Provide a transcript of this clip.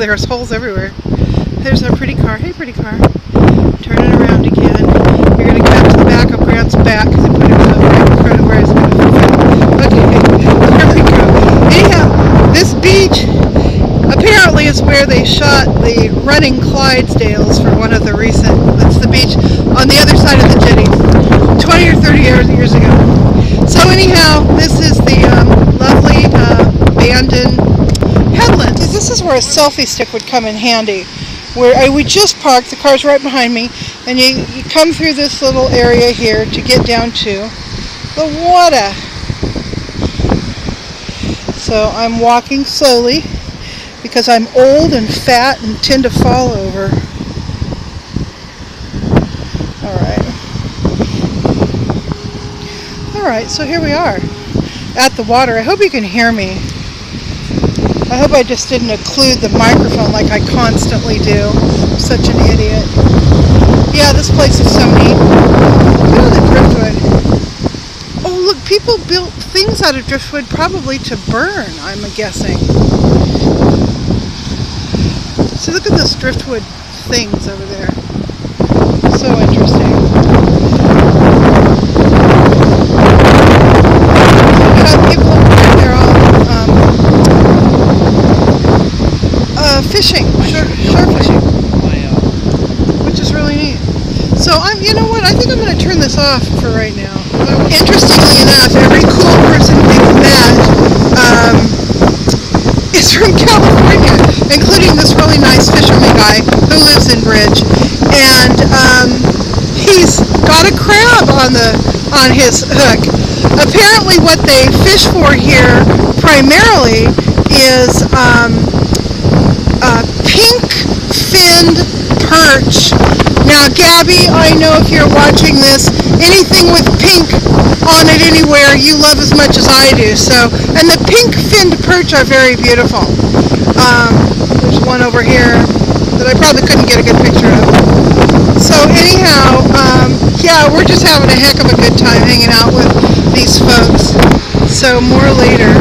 there's holes everywhere. There's our pretty car. Hey, pretty car. Turn it around again. You're going to go back to the back of Grant's back because I put it right in front of where it's going to fit. Okay, there we go. Anyhow, this beach apparently is where they shot the Running Clydesdales for one of the recent, that's the beach on the other side of the jetty, 20 or 30 years ago. So anyhow, this is the lovely Bandon headland. This is where a selfie stick would come in handy. Where we just parked, the car's right behind me, and you come through this little area here to get down to the water. So I'm walking slowly because I'm old and fat and tend to fall over. Alright, so here we are at the water. I hope you can hear me. I hope I just didn't occlude the microphone like I constantly do. I'm such an idiot. Yeah, this place is so neat. Look at the driftwood. Oh, look, people built things out of driftwood probably to burn, I'm guessing. See, look at those driftwood things over there. So interesting. Fishing, shore fishing, which is really neat. So you know what? I think I'm going to turn this off for right now. Interestingly enough, every cool person we've met is from California, including this really nice fisherman guy who lives in Bridge, and he's got a crab on his hook. Apparently, what they fish for here primarily is pink-finned perch. Now, Gabby, I know if you're watching this, anything with pink on it anywhere you love as much as I do. So, and the pink-finned perch are very beautiful. There's one over here that I probably couldn't get a good picture of. So anyhow, yeah, we're just having a heck of a good time hanging out with these folks. So more later.